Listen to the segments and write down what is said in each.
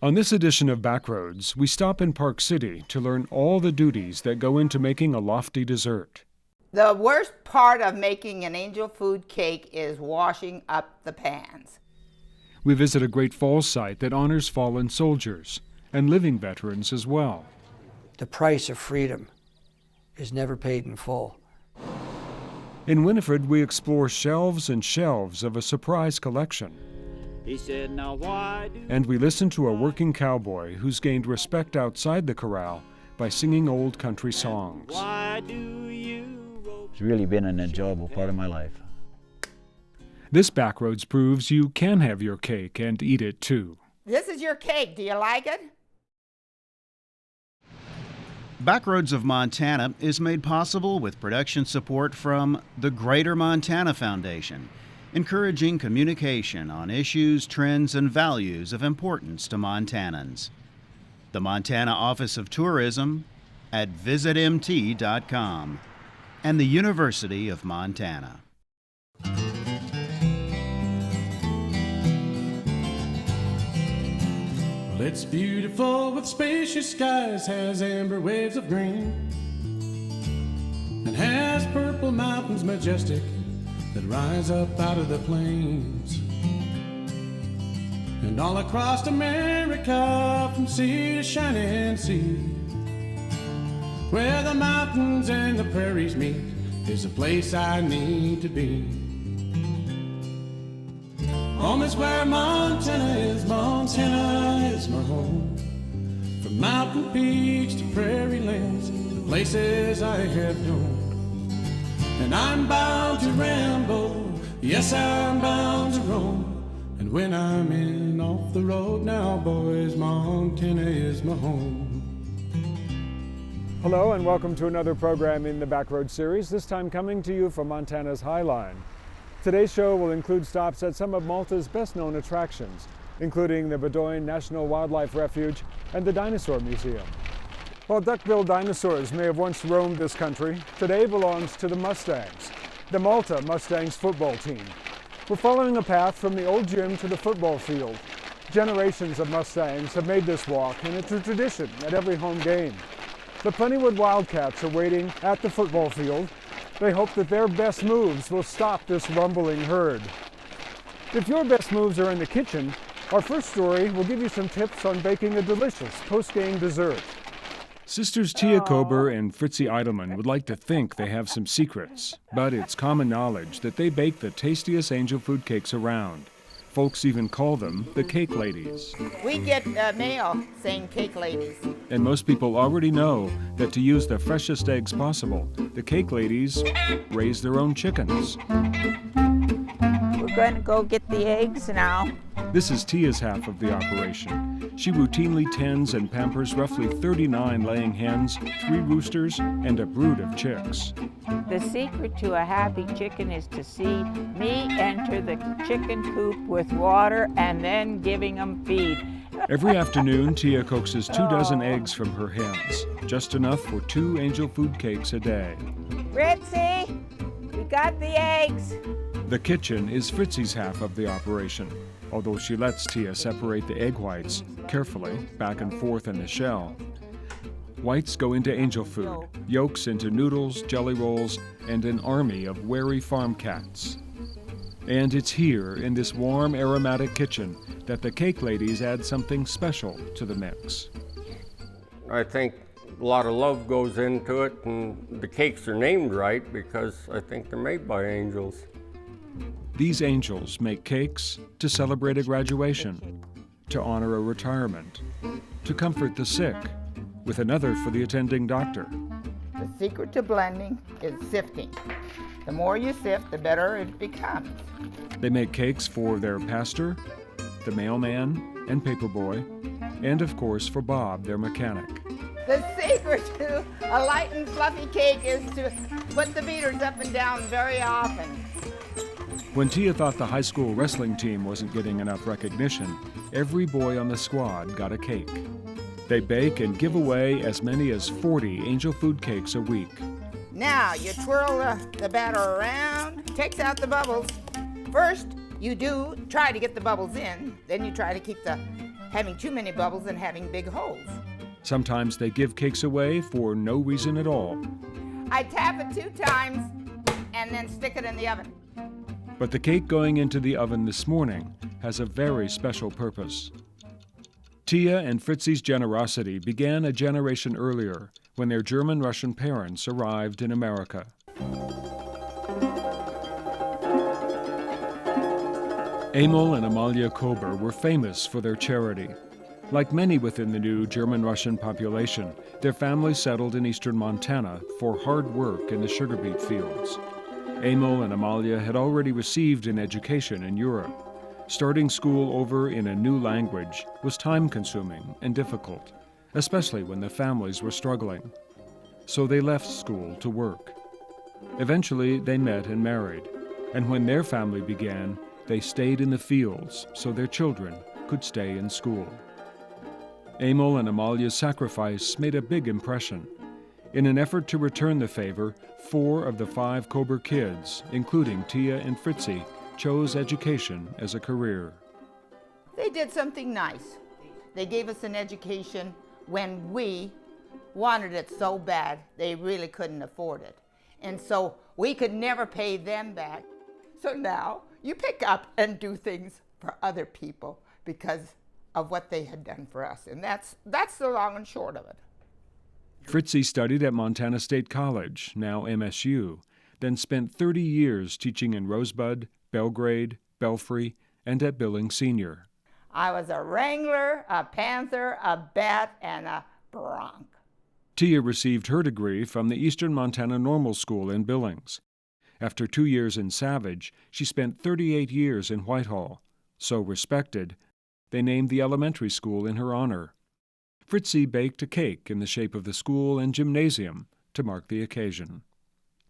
On this edition of Backroads, we stop in Park City to learn all the duties that go into making a lofty dessert. The worst part of making an angel food cake is washing up the pans. We visit a Great Falls site that honors fallen soldiers and living veterans as well. The price of freedom is never paid in full. In Winifred, we explore shelves and shelves of a surprise collection. He said, "Now why do..." And we listen to a working cowboy who's gained respect outside the corral by singing old country songs. Why do you... It's really been an enjoyable part of my life. This Backroads proves you can have your cake and eat it too. This is your cake. Do you like it? Backroads of Montana is made possible with production support from the Greater Montana Foundation, encouraging communication on issues, trends, and values of importance to Montanans. The Montana Office of Tourism at visitmt.com, and the University of Montana. Well, it's beautiful with spacious skies, has amber waves of green, and has purple mountains majestic that rise up out of the plains. And all across America, from sea to shining sea, where the mountains and the prairies meet, is a place I need to be. Home is where Montana is my home. From mountain peaks to prairie lands, the places I have known. And I'm bound to ramble, yes, I'm bound to roam. And when I'm in off the road now, boys, Montana is my home. Hello and welcome to another program in the Backroads series, this time coming to you from Montana's High Line. Today's show will include stops at some of Malta's best-known attractions, including the Bowdoin National Wildlife Refuge and the Dinosaur Museum. While duck-billed dinosaurs may have once roamed this country, today belongs to the Mustangs, the Malta Mustangs football team. We're following a path from the old gym to the football field. Generations of Mustangs have made this walk, and it's a tradition at every home game. The Plentywood Wildcats are waiting at the football field. They hope that their best moves will stop this rumbling herd. If your best moves are in the kitchen, our first story will give you some tips on baking a delicious post-game dessert. Sisters Tia Kober and Fritzie Eidelman would like to think they have some secrets, but it's common knowledge that they bake the tastiest angel food cakes around. Folks even call them the Cake Ladies. We get mail saying Cake Ladies. And most people already know that to use the freshest eggs possible, the Cake Ladies raise their own chickens. We're going to go get the eggs now. This is Tia's half of the operation. She routinely tends and pampers roughly 39 laying hens, 3 roosters, and a brood of chicks. The secret to a happy chicken is to see me enter the chicken coop with water and then giving them feed. Every afternoon, Tia coaxes 2 dozen eggs from her hens, just enough for 2 angel food cakes a day. Fritzie, we got the eggs. The kitchen is Fritzie's half of the operation, although she lets Tia separate the egg whites carefully back and forth in the shell. Whites go into angel food, yolks into noodles, jelly rolls, and an army of wary farm cats. And it's here, in this warm, aromatic kitchen, that the Cake Ladies add something special to the mix. I think a lot of love goes into it, and the cakes are named right because I think they're made by angels. These angels make cakes to celebrate a graduation, to honor a retirement, to comfort the sick, with another for the attending doctor. The secret to blending is sifting. The more you sift, the better it becomes. They make cakes for their pastor, the mailman, and paperboy, and of course for Bob, their mechanic. The secret to a light and fluffy cake is to put the beaters up and down very often. When Tia thought the high school wrestling team wasn't getting enough recognition, every boy on the squad got a cake. They bake and give away as many as 40 angel food cakes a week. Now you twirl the batter around, takes out the bubbles. First, you do try to get the bubbles in, then you try to keep the having too many bubbles and having big holes. Sometimes they give cakes away for no reason at all. I tap it 2 times and then stick it in the oven. But the cake going into the oven this morning has a very special purpose. Tia and Fritzy's generosity began a generation earlier when their German-Russian parents arrived in America. Emil and Amalia Kober were famous for their charity. Like many within the new German-Russian population, their family settled in eastern Montana for hard work in the sugar beet fields. Emil and Amalia had already received an education in Europe. Starting school over in a new language was time-consuming and difficult, especially when the families were struggling. So they left school to work. Eventually, they met and married, and when their family began, they stayed in the fields so their children could stay in school. Emil and Amalia's sacrifice made a big impression. In an effort to return the favor, 4 of the 5 Kober kids, including Tia and Fritzy, chose education as a career. They did something nice. They gave us an education when we wanted it so bad they really couldn't afford it. And so we could never pay them back. So now you pick up and do things for other people because of what they had done for us. And that's the long and short of it. Fritzy studied at Montana State College, now MSU, then spent 30 years teaching in Rosebud, Belgrade, Belfry, and at Billings Senior. I was a wrangler, a panther, a bat, and a bronc. Tia received her degree from the Eastern Montana Normal School in Billings. After 2 years in Savage, she spent 38 years in Whitehall. So respected, they named the elementary school in her honor. Fritzy baked a cake in the shape of the school and gymnasium to mark the occasion.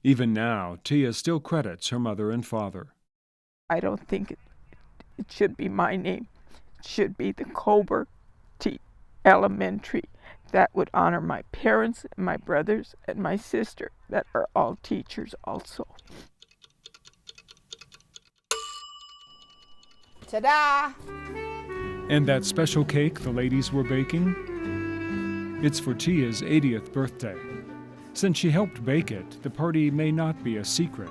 Even now, Tia still credits her mother and father. I don't think it should be my name. It should be the Kober Elementary. That would honor my parents, and my brothers, and my sister that are all teachers also. Ta-da! And that special cake the ladies were baking? It's for Tia's 80th birthday. Since she helped bake it, the party may not be a secret.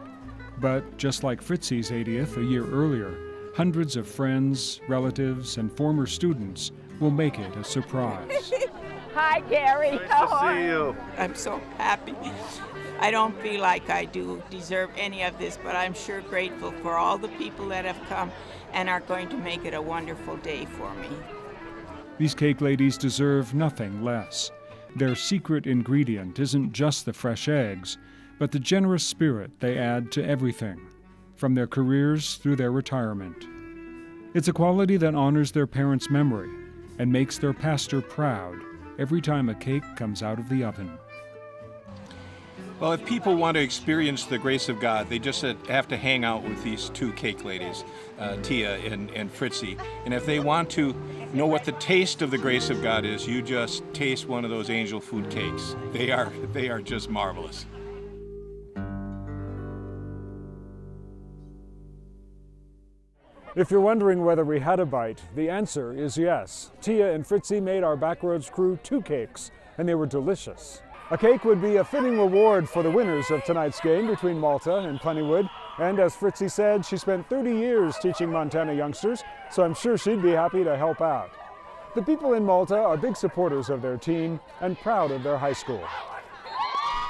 But just like Fritzy's 80th a year earlier, hundreds of friends, relatives, and former students will make it a surprise. Hi, Gary. Nice to see you. I'm so happy. I don't feel like I do deserve any of this, but I'm sure grateful for all the people that have come and are going to make it a wonderful day for me. These cake ladies deserve nothing less. Their secret ingredient isn't just the fresh eggs, but the generous spirit they add to everything, from their careers through their retirement. It's a quality that honors their parents' memory and makes their pastor proud every time a cake comes out of the oven. Well, if people want to experience the grace of God, they just have to hang out with these 2 cake ladies, Tia and Fritzy. And if they want to know what the taste of the grace of God is, you just taste one of those angel food cakes. They are just marvelous. If you're wondering whether we had a bite, the answer is yes. Tia and Fritzy made our Backroads crew 2 cakes, and they were delicious. A cake would be a fitting reward for the winners of tonight's game between Malta and Plentywood, and as Fritzy said, she spent 30 years teaching Montana youngsters, so I'm sure she'd be happy to help out. The people in Malta are big supporters of their team and proud of their high school.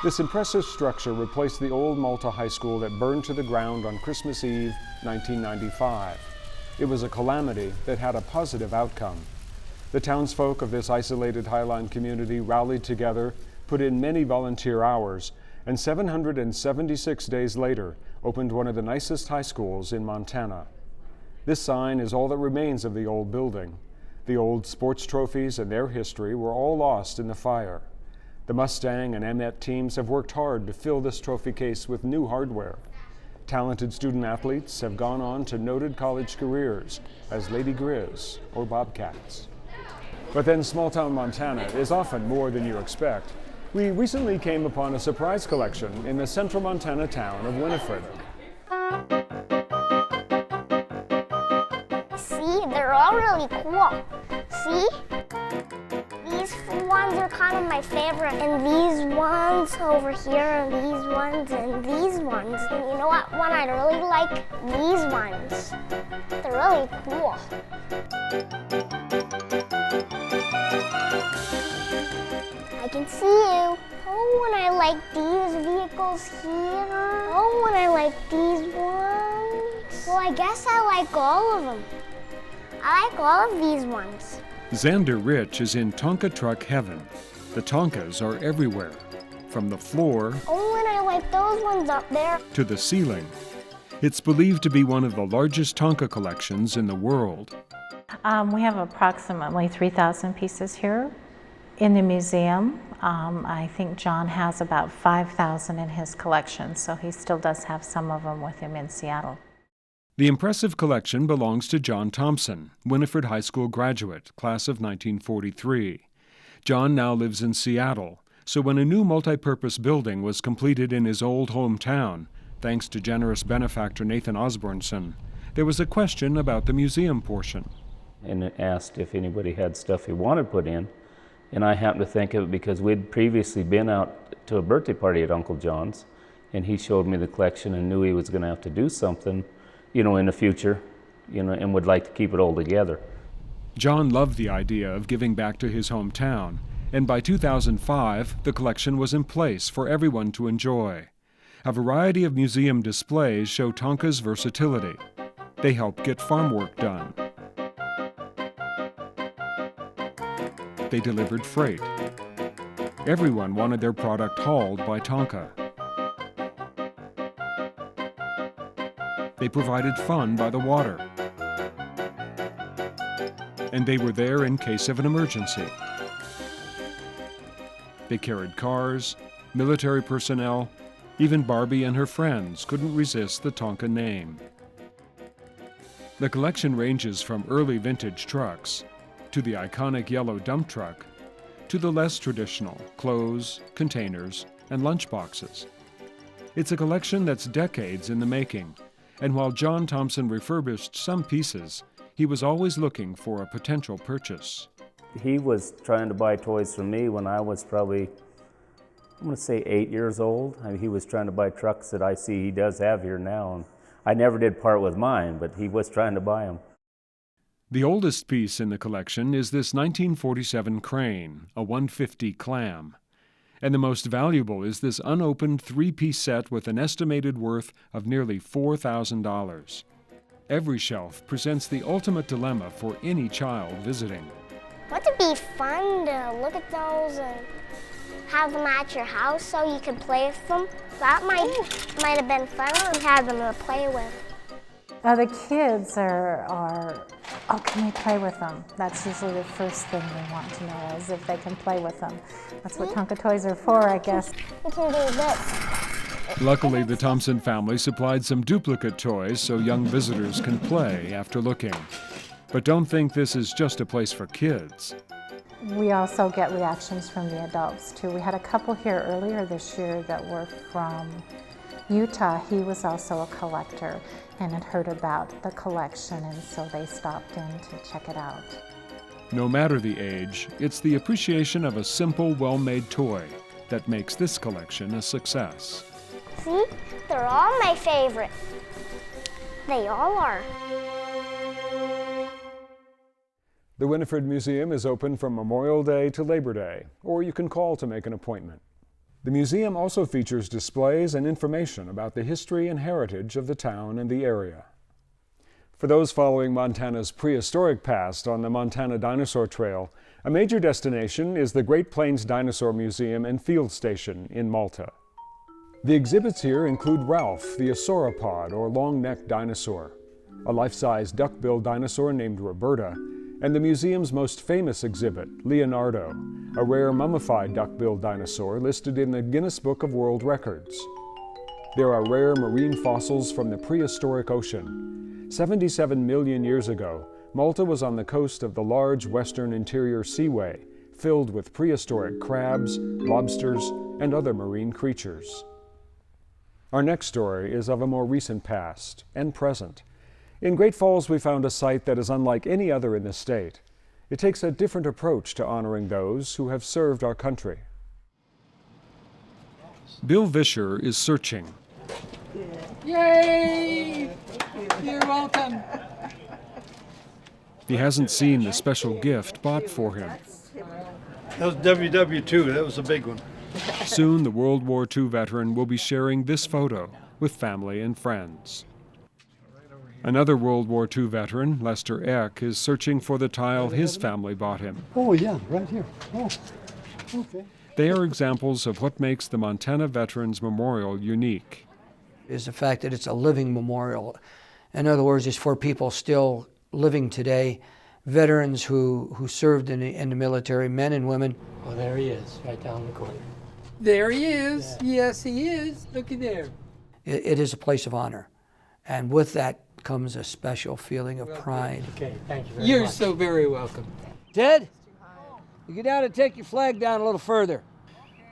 This impressive structure replaced the old Malta High School that burned to the ground on Christmas Eve, 1995. It was a calamity that had a positive outcome. The townsfolk of this isolated highline community rallied together, put in many volunteer hours, and 776 days later opened one of the nicest high schools in Montana. This sign is all that remains of the old building. The old sports trophies and their history were all lost in the fire. The Mustang and Emmett teams have worked hard to fill this trophy case with new hardware. Talented student athletes have gone on to noted college careers as Lady Grizz or Bobcats. But then small-town Montana is often more than you expect. We recently came upon a surprise collection in the central Montana town of Winifred. See they're all really cool. See? These ones are kind of my favorite, and these ones over here, and these ones, and these ones. And you know what one I really like? These ones. They're really cool. I can see you. Oh, and I like these vehicles here. Oh, and I like these ones. Well, I guess I like all of them. I like all of these ones. Xander Rich is in Tonka truck heaven. The Tonkas are everywhere, from the floor Oh, and I like those ones up there. to the ceiling. It's believed to be one of the largest Tonka collections in the world. We have approximately 3,000 pieces here in the museum. I think John has about 5,000 in his collection, so he still does have some of them with him in Seattle. The impressive collection belongs to John Thompson, Winifred High School graduate, class of 1943. John now lives in Seattle, so when a new multi-purpose building was completed in his old hometown, thanks to generous benefactor Nathan Osbornson, there was a question about the museum portion. And asked if anybody had stuff he wanted put in. And I happened to think of it because we'd previously been out to a birthday party at Uncle John's, and he showed me the collection and knew he was going to have to do something, in the future, and would like to keep it all together. John loved the idea of giving back to his hometown, and by 2005, the collection was in place for everyone to enjoy. A variety of museum displays show Tonka's versatility. They help get farm work done. They delivered freight. Everyone wanted their product hauled by Tonka. They provided fun by the water. And they were there in case of an emergency. They carried cars, military personnel, even Barbie and her friends couldn't resist the Tonka name. The collection ranges from early vintage trucks, to the iconic yellow dump truck, to the less traditional clothes, containers, and lunchboxes. It's a collection that's decades in the making, and while John Thompson refurbished some pieces, he was always looking for a potential purchase. He was trying to buy toys from me when I was probably, I'm going to say 8 years old. He was trying to buy trucks that I see he does have here now. And I never did part with mine, but he was trying to buy them. The oldest piece in the collection is this 1947 crane, a 150 clam. And the most valuable is this unopened three-piece set with an estimated worth of nearly $4,000. Every shelf presents the ultimate dilemma for any child visiting. Wouldn't it be fun to look at those and have them at your house so you can play with them? That might have been fun to have them to play with. The kids are, oh, can we play with them? That's usually the first thing they want to know, is if they can play with them. That's what Tonka toys are for, I guess. We can do this. Luckily, the Thompson family supplied some duplicate toys so young visitors can play after looking. But don't think this is just a place for kids. We also get reactions from the adults, too. We had a couple here earlier this year that were from Utah. He was also a collector and had heard about the collection, and so they stopped in to check it out. No matter the age, it's the appreciation of a simple, well-made toy that makes this collection a success. See? They're all my favorite. They all are. The Winifred Museum is open from Memorial Day to Labor Day, or you can call to make an appointment. The museum also features displays and information about the history and heritage of the town and the area. For those following Montana's prehistoric past on the Montana Dinosaur Trail, a major destination is the Great Plains Dinosaur Museum and Field Station in Malta. The exhibits here include Ralph, the sauropod or long-necked dinosaur, a life-size duck-billed dinosaur named Roberta, and the museum's most famous exhibit, Leonardo, a rare mummified duck-billed dinosaur listed in the Guinness Book of World Records. There are rare marine fossils from the prehistoric ocean. 77 million years ago, Malta was on the coast of the large western interior seaway, filled with prehistoric crabs, lobsters, and other marine creatures. Our next story is of a more recent past and present. In Great Falls, we found a site that is unlike any other in the state. It takes a different approach to honoring those who have served our country. Bill Vischer is searching. Yay! You're welcome. He hasn't seen the special gift bought for him. That was WW2, that was a big one. Soon, the World War II veteran will be sharing this photo with family and friends. Another World War II veteran, Lester Eck, is searching for the tile his family bought him. Oh yeah, right here. Oh, okay. They are examples of what makes the Montana Veterans Memorial unique. Is the fact that it's a living memorial. In other words, it's for people still living today, veterans who served in the military, men and women. Oh, there he is, right down the corner. There he is. Yeah. Yes, he is. Looky there. It is a place of honor. And with that comes a special feeling of pride. Okay, thank you very much. You're so very welcome. Ted, you get down and take your flag down a little further.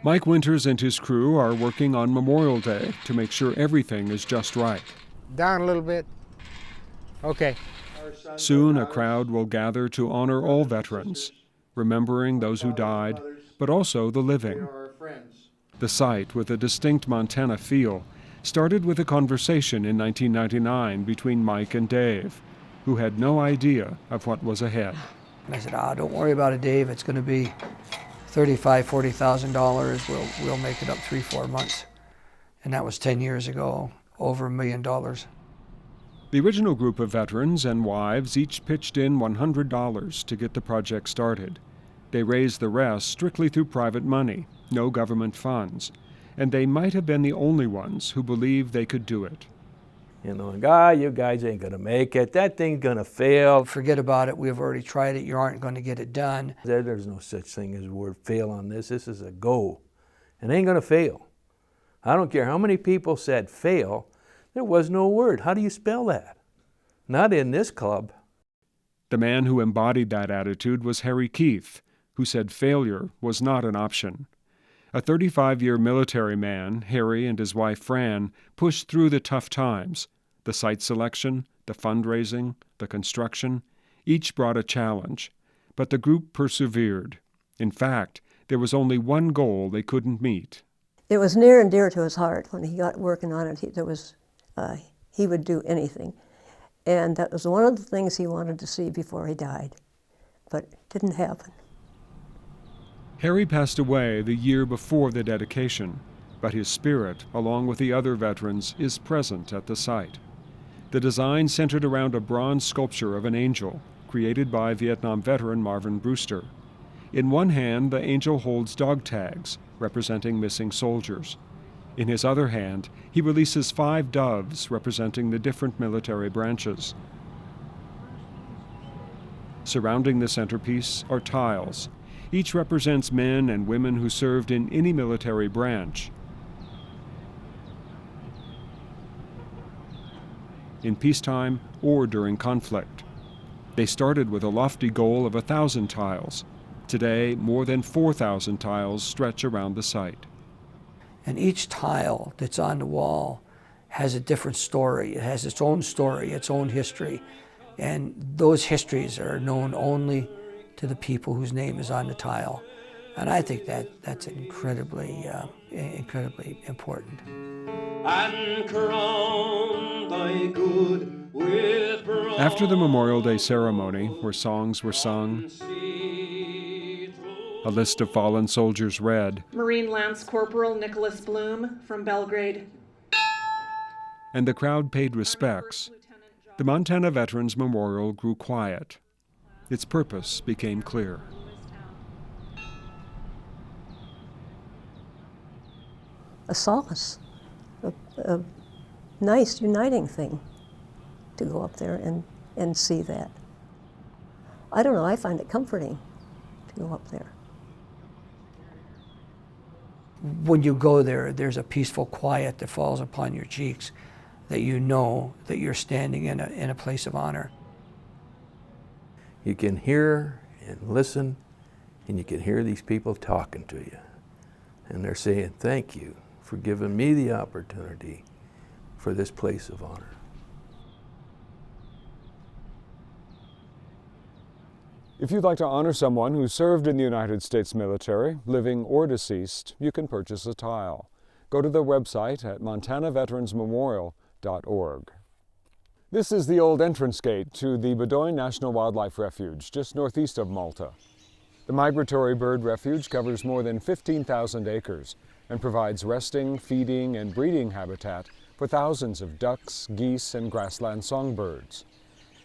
Mike Winters and his crew are working on Memorial Day to make sure everything is just right. Down a little bit. Okay. Soon a crowd will gather to honor all veterans, remembering those who died, but also the living. The site, with a distinct Montana feel, started with a conversation in 1999 between Mike and Dave, who had no idea of what was ahead. And I said, don't worry about it, Dave. It's going to be $35,000, $40,000. We'll make it up 3-4 months. And that was 10 years ago, over $1 million. The original group of veterans and wives each pitched in $100 to get the project started. They raised the rest strictly through private money, no government funds, and they might have been the only ones who believed they could do it. You know, you guys ain't gonna make it. That thing's gonna fail. Forget about it. We've already tried it. You aren't going to get it done. There's no such thing as the word fail on this. This is a go. It ain't gonna fail. I don't care how many people said fail. There was no word. How do you spell that? Not in this club. The man who embodied that attitude was Harry Keith, who said failure was not an option. A 35-year military man, Harry and his wife Fran, pushed through the tough times. The site selection, the fundraising, the construction, each brought a challenge. But the group persevered. In fact, there was only one goal they couldn't meet. It was near and dear to his heart. When he got working on it, he would do anything. And that was one of the things he wanted to see before he died. But it didn't happen. Harry passed away the year before the dedication, but his spirit, along with the other veterans, is present at the site. The design centered around a bronze sculpture of an angel, created by Vietnam veteran Marvin Brewster. In one hand, the angel holds dog tags, representing missing soldiers. In his other hand, he releases 5 doves, representing the different military branches. Surrounding the centerpiece are tiles. Each represents men and women who served in any military branch. In peacetime or during conflict. They started with a lofty goal of 1,000 tiles. Today, more than 4,000 tiles stretch around the site. And each tile that's on the wall has a different story. It has its own story, its own history. And those histories are known only to the people whose name is on the tile. And I think that's incredibly important. After the Memorial Day ceremony, where songs were sung, a list of fallen soldiers read, Marine Lance Corporal Nicholas Bloom from Belgrade. And the crowd paid respects, the Montana Veterans Memorial grew quiet. Its purpose became clear. A solace, a nice uniting thing to go up there and see that. I don't know, I find it comforting to go up there. When you go there, there's a peaceful quiet that falls upon your cheeks, that you know that you're standing in a place of honor. You can hear and listen, and you can hear these people talking to you. And they're saying, thank you for giving me the opportunity for this place of honor. If you'd like to honor someone who served in the United States military, living or deceased, you can purchase a tile. Go to their website at montanaveteransmemorial.org. This is the old entrance gate to the Bowdoin National Wildlife Refuge, just northeast of Malta. The migratory bird refuge covers more than 15,000 acres and provides resting, feeding, and breeding habitat for thousands of ducks, geese, and grassland songbirds.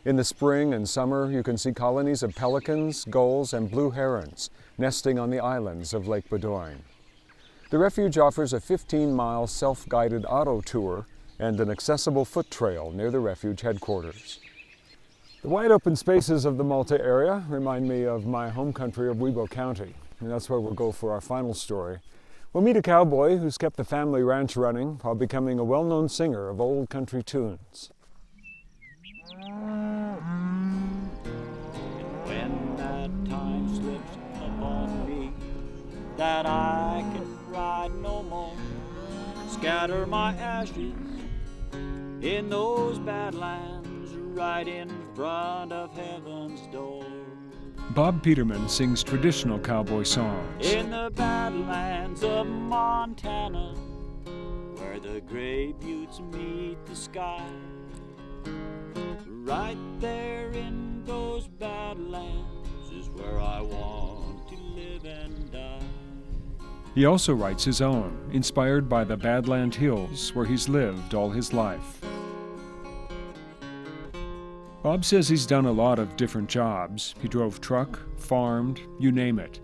In the spring and summer, you can see colonies of pelicans, gulls, and blue herons nesting on the islands of Lake Bowdoin. The refuge offers a 15-mile self-guided auto tour and an accessible foot trail near the refuge headquarters. The wide open spaces of the Malta area remind me of my home country of Wibaux County, and that's where we'll go for our final story. We'll meet a cowboy who's kept the family ranch running while becoming a well-known singer of old country tunes. When that time slips upon me that I can ride no more, scatter my ashes in those badlands right in front of heaven's door. Bob Peterman sings traditional cowboy songs. In the badlands of Montana, where the gray buttes meet the sky, right there in those badlands is where I want to live and die. He also writes his own, inspired by the Badland Hills where he's lived all his life. Bob says he's done a lot of different jobs. He drove truck, farmed, you name it.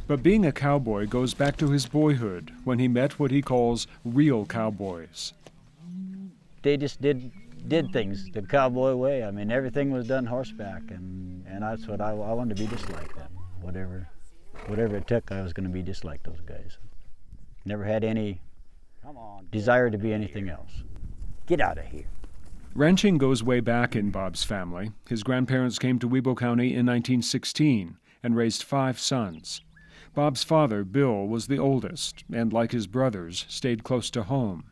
But being a cowboy goes back to his boyhood when he met what he calls real cowboys. They just did things the cowboy way. I mean, everything was done horseback, and that's what I wanted to be just like them. Whatever it took, I was going to be just like those guys. Never had any desire to be anything else. Get out of here. Ranching goes way back in Bob's family. His grandparents came to Wibaux County in 1916 and raised 5 sons. Bob's father, Bill, was the oldest and, like his brothers, stayed close to home.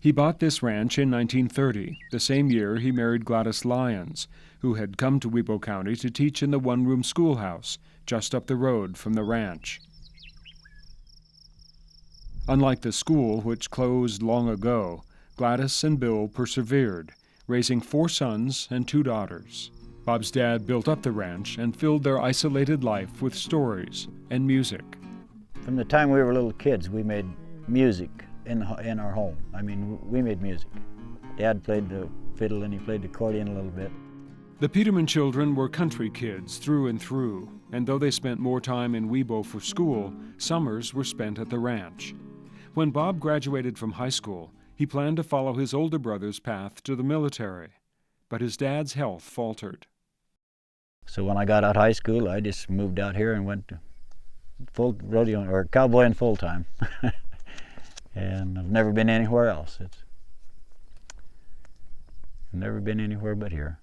He bought this ranch in 1930, the same year he married Gladys Lyons, who had come to Wibaux County to teach in the one-room schoolhouse just up the road from the ranch. Unlike the school, which closed long ago, Gladys and Bill persevered, raising 4 sons and 2 daughters. Bob's dad built up the ranch and filled their isolated life with stories and music. From the time we were little kids, we made music in our home. I mean, we made music. Dad played the fiddle and he played the accordion a little bit. The Peterman children were country kids through and through, and though they spent more time in Wibaux for school, summers were spent at the ranch. When Bob graduated from high school, he planned to follow his older brother's path to the military, but his dad's health faltered. So when I got out of high school, I just moved out here and went to full rodeo or cowboying full time. And I've never been anywhere else. I've never been anywhere but here.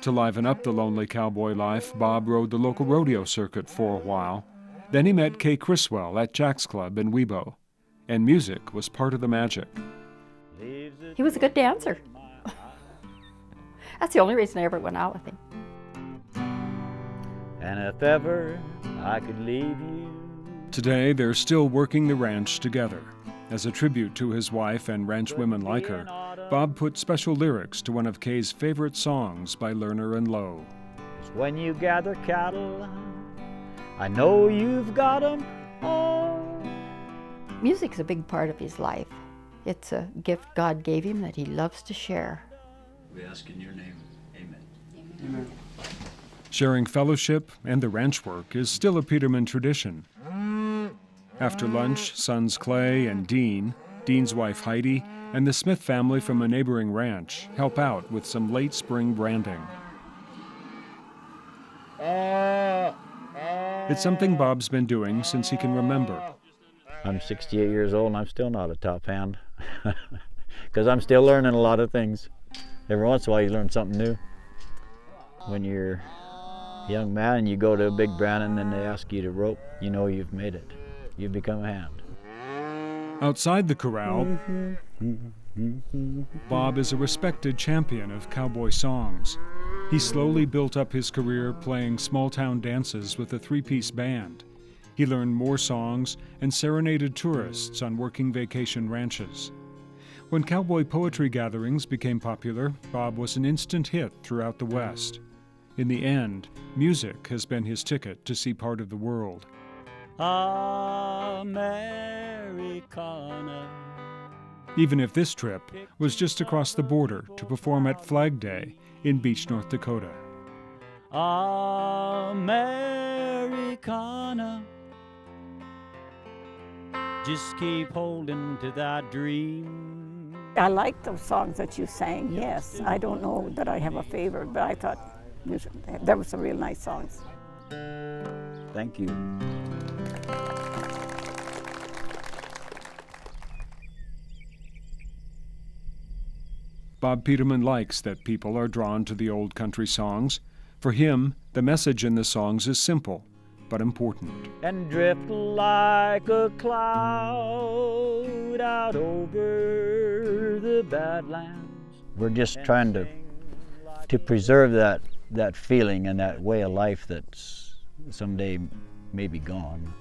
To liven up the lonely cowboy life, Bob rode the local rodeo circuit for a while. Then he met Kay Criswell at Jack's Club in Wibaux, and music was part of the magic. He was a good dancer. That's the only reason I ever went out with him. And if ever I could leave you. Today, they're still working the ranch together. As a tribute to his wife and ranch women like her, Bob put special lyrics to one of Kay's favorite songs by Lerner and Lowe. When you gather cattle, I know you've got them all. Music's a big part of his life. It's a gift God gave him that he loves to share. We ask in your name, amen. Amen. Sharing fellowship and the ranch work is still a Peterman tradition. After lunch, sons Clay and Dean, Dean's wife Heidi, and the Smith family from a neighboring ranch help out with some late spring branding. It's something Bob's been doing since he can remember. I'm 68 years old and I'm still not a top hand because I'm still learning a lot of things. Every once in a while you learn something new. When you're a young man and you go to a big brand and then they ask you to rope, you know you've made it. You've become a hand. Outside the corral, Bob is a respected champion of cowboy songs. He slowly built up his career playing small-town dances with a three-piece band. He learned more songs and serenaded tourists on working vacation ranches. When cowboy poetry gatherings became popular, Bob was an instant hit throughout the West. In the end, music has been his ticket to see part of the world. Americana. Even if this trip was just across the border to perform at Flag Day in Beach, North Dakota. Americana. Just keep holding to that dream. I like those songs that you sang, yes. I don't know that I have a favorite, but I thought there were some real nice songs. Thank you. Bob Peterman likes that people are drawn to the old country songs. For him, the message in the songs is simple, but important. And drift like a cloud out over the Badlands. We're just trying to preserve that feeling and that way of life that's someday may be gone.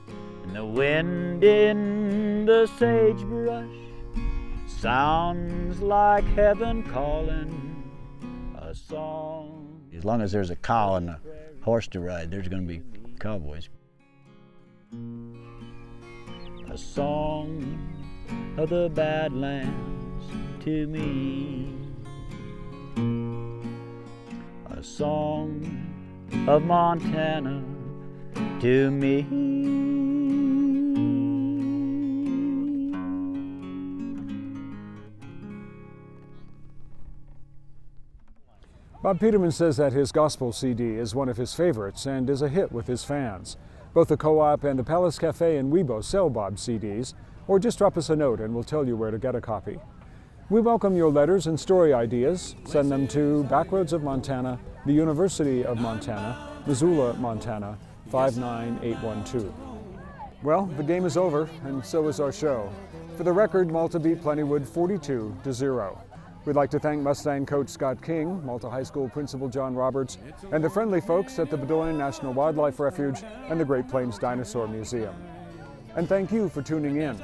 And the wind in the sagebrush sounds like heaven calling a song. As long as there's a cow and a horse to ride, there's going to be cowboys. A song of the Badlands to me. A song of Montana to me. Bob Peterman says that his gospel CD is one of his favorites and is a hit with his fans. Both the Co-op and the Palace Cafe in Wibaux sell Bob CDs, or just drop us a note and we'll tell you where to get a copy. We welcome your letters and story ideas. Send them to Backroads of Montana, the University of Montana, Missoula, Montana, 59812. Well, the game is over, and so is our show. For the record, Malta beat Plentywood 42-0. We'd like to thank Mustang coach Scott King, Malta High School principal John Roberts, and the friendly folks at the Bowdoin National Wildlife Refuge and the Great Plains Dinosaur Museum. And thank you for tuning in.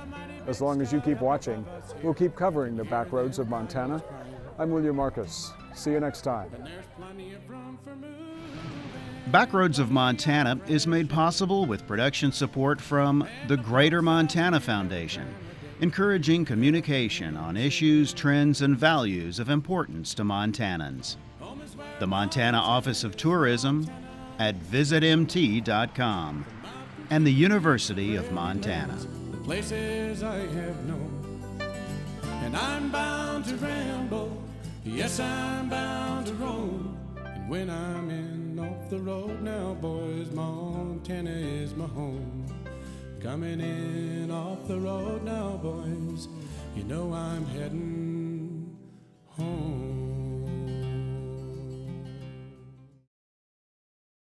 As long as you keep watching, we'll keep covering the backroads of Montana. I'm William Marcus. See you next time. Backroads of Montana is made possible with production support from the Greater Montana Foundation, encouraging communication on issues, trends, and values of importance to Montanans. The Montana Office of Tourism at visitmt.com, and the University of Montana. The places I have known, and I'm bound to ramble, yes, I'm bound to roam. And when I'm in off the road now, boys, Montana is my home. Coming in off the road now, boys, you know I'm heading